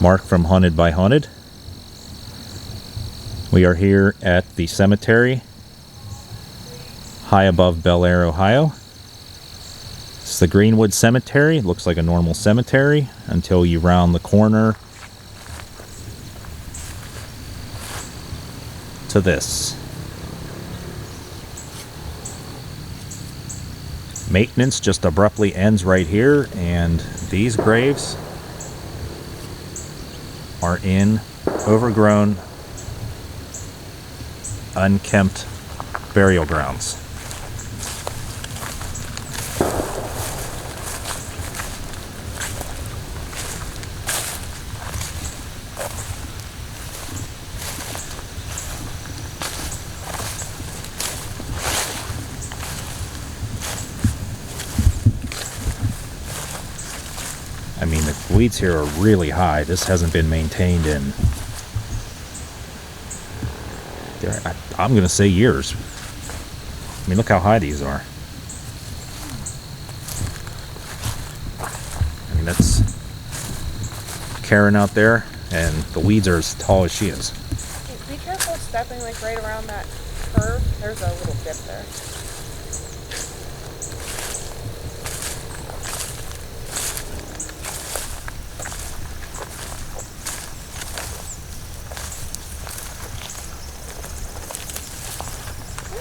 Mark from Haunted by Haunted. We are here at the cemetery high above Bellaire, Ohio. It's the Greenwood Cemetery. It looks like a normal cemetery until you round the corner to this. Maintenance just abruptly ends right here, and these graves are in overgrown, unkempt burial grounds. I mean, the weeds here are really high. This hasn't been maintained in, I'm going to say years. I mean, look how high these are. I mean, that's Karen out there, and the weeds are as tall as she is. Be careful stepping like right around that curve. There's a little dip there.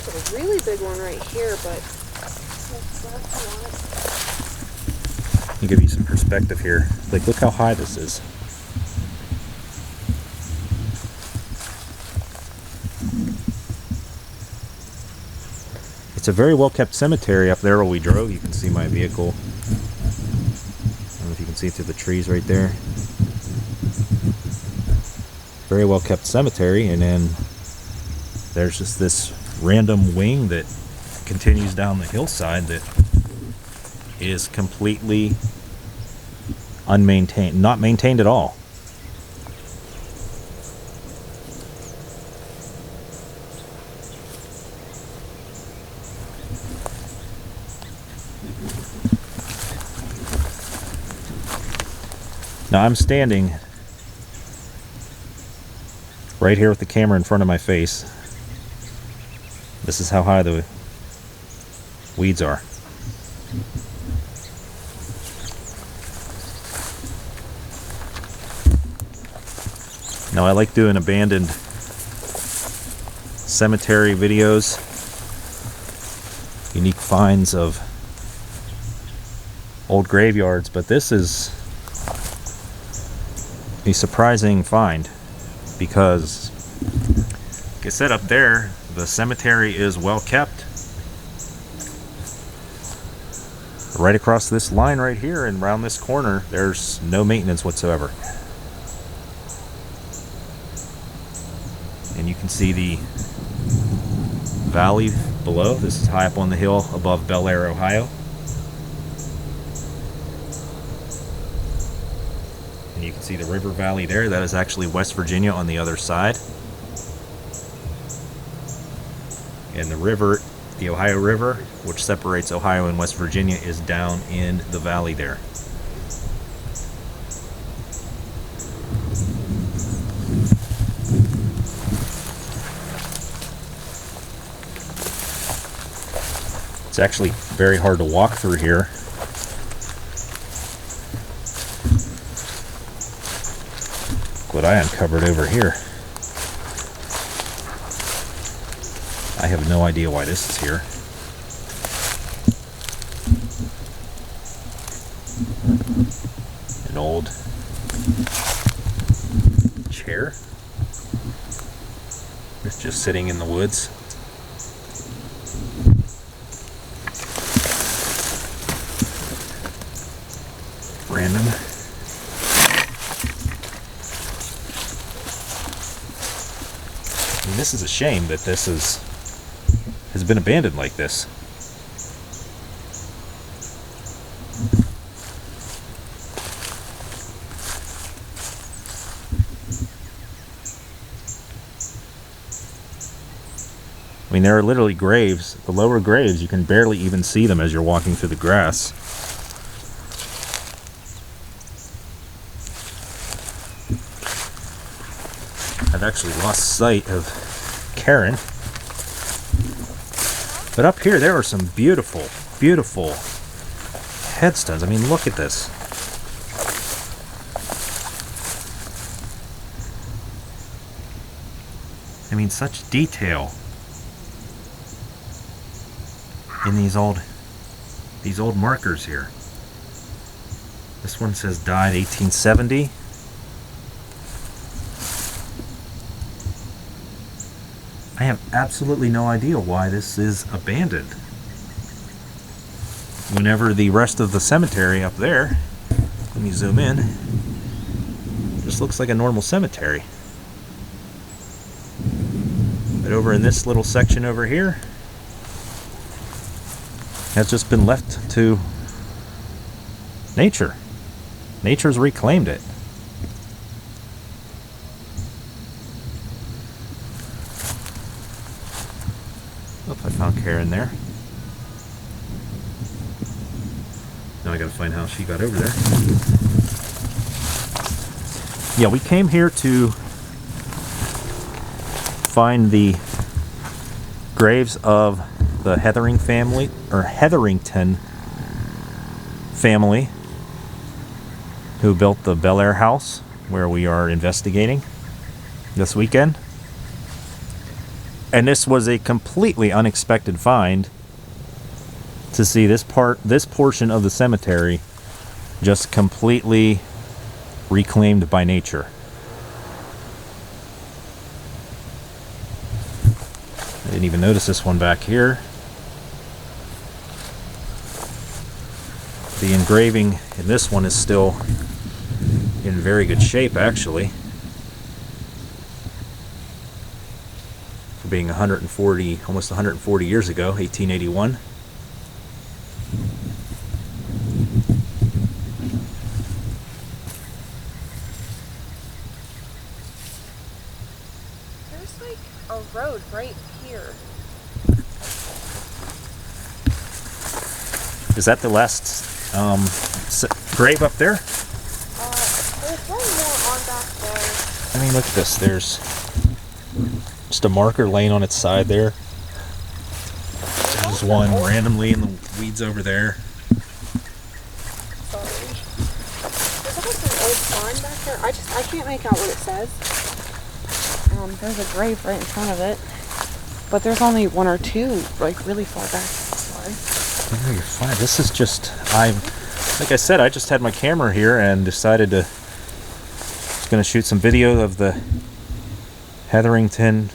There's a really big one right here, but I'll give you some perspective here. Like, look how high this is. It's a very well kept cemetery. Up there where we drove, you can see my vehicle. I don't know if you can see through the trees right there. Very well kept cemetery, and then there's just this random wing that continues down the hillside that is completely unmaintained, not maintained at all. Now I'm standing right here with the camera in front of my face. This is how high the weeds are. Now I like doing abandoned cemetery videos, unique finds of old graveyards, but this is a surprising find because, like I said, up there the cemetery is well kept. Right across this line right here and around this corner, there's no maintenance whatsoever. And you can see the valley below. This is high up on the hill above Bellaire, Ohio. And you can see the river valley there. That is actually West Virginia on the other side. And the river, the Ohio River, which separates Ohio and West Virginia, is down in the valley there. It's actually very hard to walk through here. Look what I uncovered over here. I have no idea why this is here. An old chair. It's just sitting in the woods. Random. I mean, this is a shame that this has been abandoned like this. mean, there are literally graves. The lower graves, you can barely even see them as you're walking through the grass. I've actually lost sight of Karen. But up here, there are some beautiful, beautiful headstones. I mean, look at this. I mean, such detail in these old markers here. This one says died 1870. I have absolutely no idea why this is abandoned. Whenever the rest of the cemetery up there, let me zoom in, just looks like a normal cemetery. But over in this little section over here, has just been left to nature. Nature's reclaimed it. Oh, I found Karen there. Now I gotta find how she got over there. Yeah, we came here to find the graves of the Hetherington family who built the Bellaire House, where we are investigating this weekend. And this was a completely unexpected find to see this portion of the cemetery just completely reclaimed by nature. I didn't even notice this one back here. The engraving in this one is still in very good shape, actually. For being almost 140 years ago, 1881. There's like a road right here. Is that the last grave up there? There's one more on back there. I mean, look at this. There's just a marker laying on its side there. There's one randomly in the weeds over there. Sorry. There's also an old sign back there. I can't make out what it says. There's a grave right in front of it. But there's only one or two, like, really far back. Sorry. No, you're fine. This is just, like I said, I just had my camera here and decided to, was going to shoot some video of the Hetherington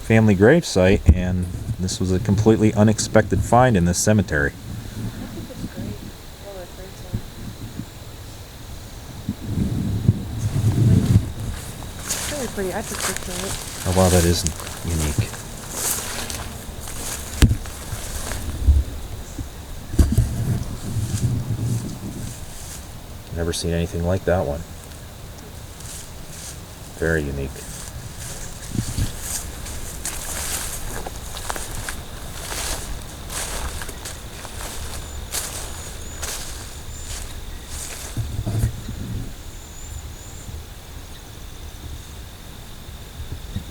family grave site, and this was a completely unexpected find in this cemetery. It's really pretty. I took a picture of it. Oh wow, that is unique. Never seen anything like that one. Very unique.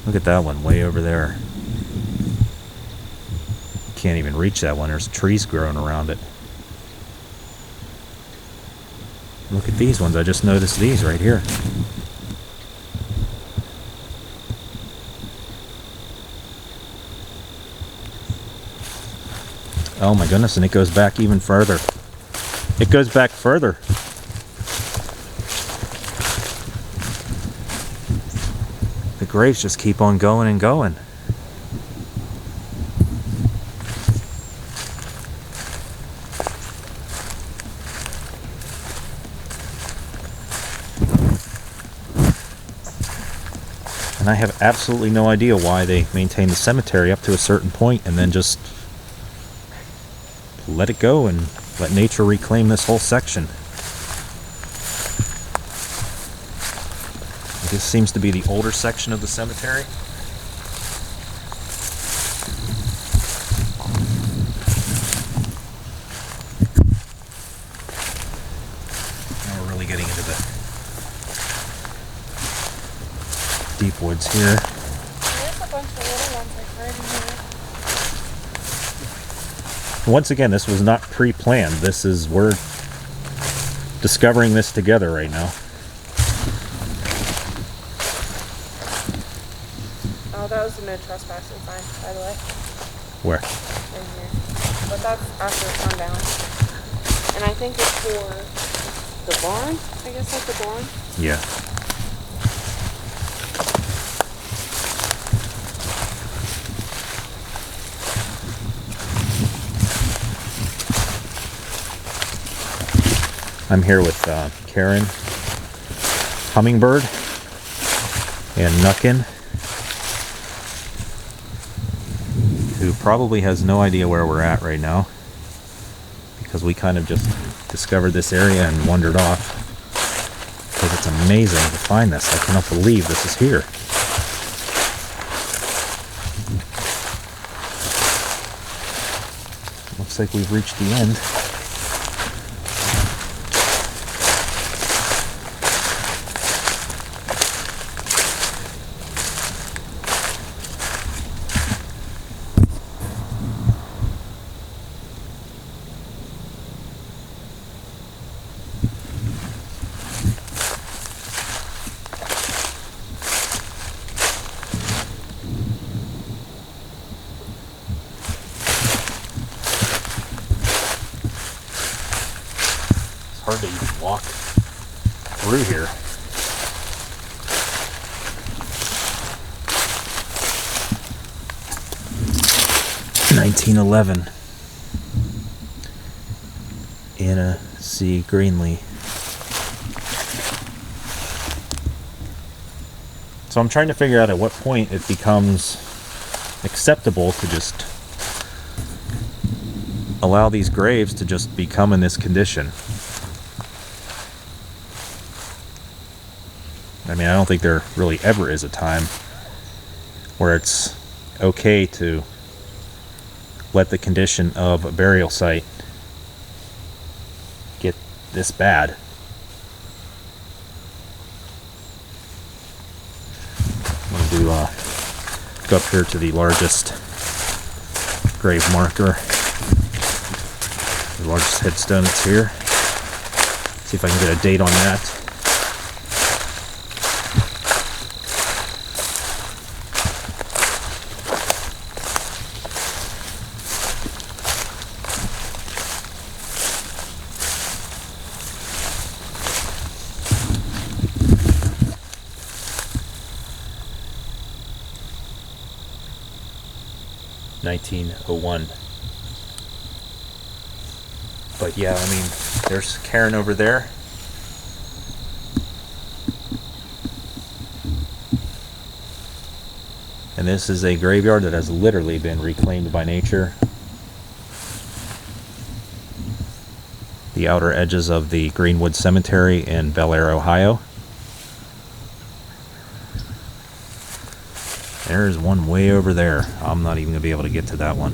Look at that one way over there. Can't even reach that one. There's trees growing around it. Look at these ones. I just noticed these right here. Oh my goodness, and it goes back even further. It goes back further. The graves just keep on going and going. And I have absolutely no idea why they maintain the cemetery up to a certain point and then just let it go and let nature reclaim this whole section. This seems to be the older section of the cemetery. deep woods here. There's a bunch of little ones like right in here. Once again, this was not pre-planned. We're discovering this together right now. Oh, that was a no trespassing sign, by the way. Where? In here. But that's after sundown. And I think it's for the barn. I guess that's the barn. Yeah. I'm here with Karen, Hummingbird, and Nuckin, who probably has no idea where we're at right now, because we kind of just discovered this area and wandered off, because it's amazing to find this. I cannot believe this is here. Looks like we've reached the end. Hard to even walk through here. (1911) Anna C. Greenlee. So I'm trying to figure out at what point it becomes acceptable to just allow these graves to just become in this condition. I mean, I don't think there really ever is a time where it's okay to let the condition of a burial site get this bad. I'm going to go up here to the largest grave marker, the largest headstone that's here. See if I can get a date on that. (1901). But yeah, I mean, there's Karen over there. And this is a graveyard that has literally been reclaimed by nature. The outer edges of the Greenwood Cemetery in Bellaire, Ohio. There's one way over there. I'm not even going to be able to get to that one.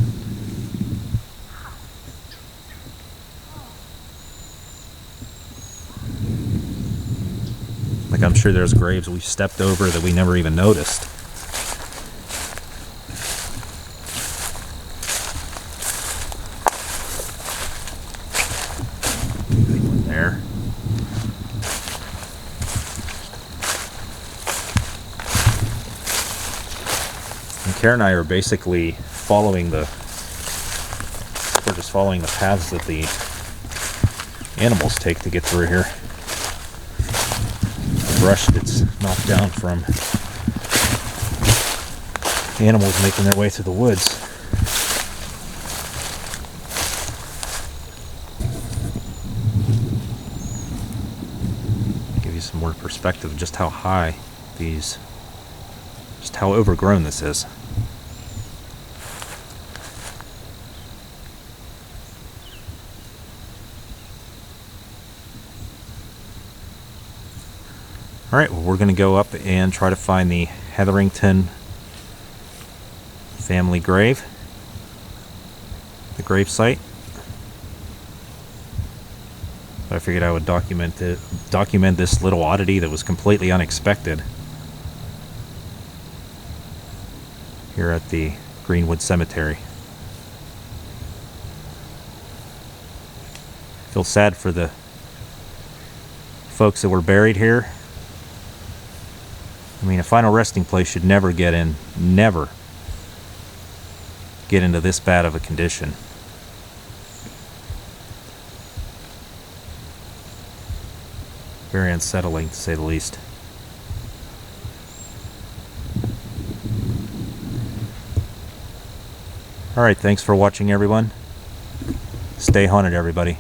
Like, I'm sure there's graves we've stepped over that we never even noticed. There. And Karen and I are basically following the paths that the animals take to get through here. The brush gets knocked down from animals making their way through the woods. Give you some more perspective of just how high just how overgrown this is. Alright, well, we're going to go up and try to find the Hetherington family grave, the grave site. But I figured I would document this little oddity that was completely unexpected. here at the Greenwood Cemetery. Feel sad for the folks that were buried here. I mean, a final resting place should never get into this bad of a condition. Very unsettling, to say the least. Alright, thanks for watching, everyone. Stay haunted, everybody.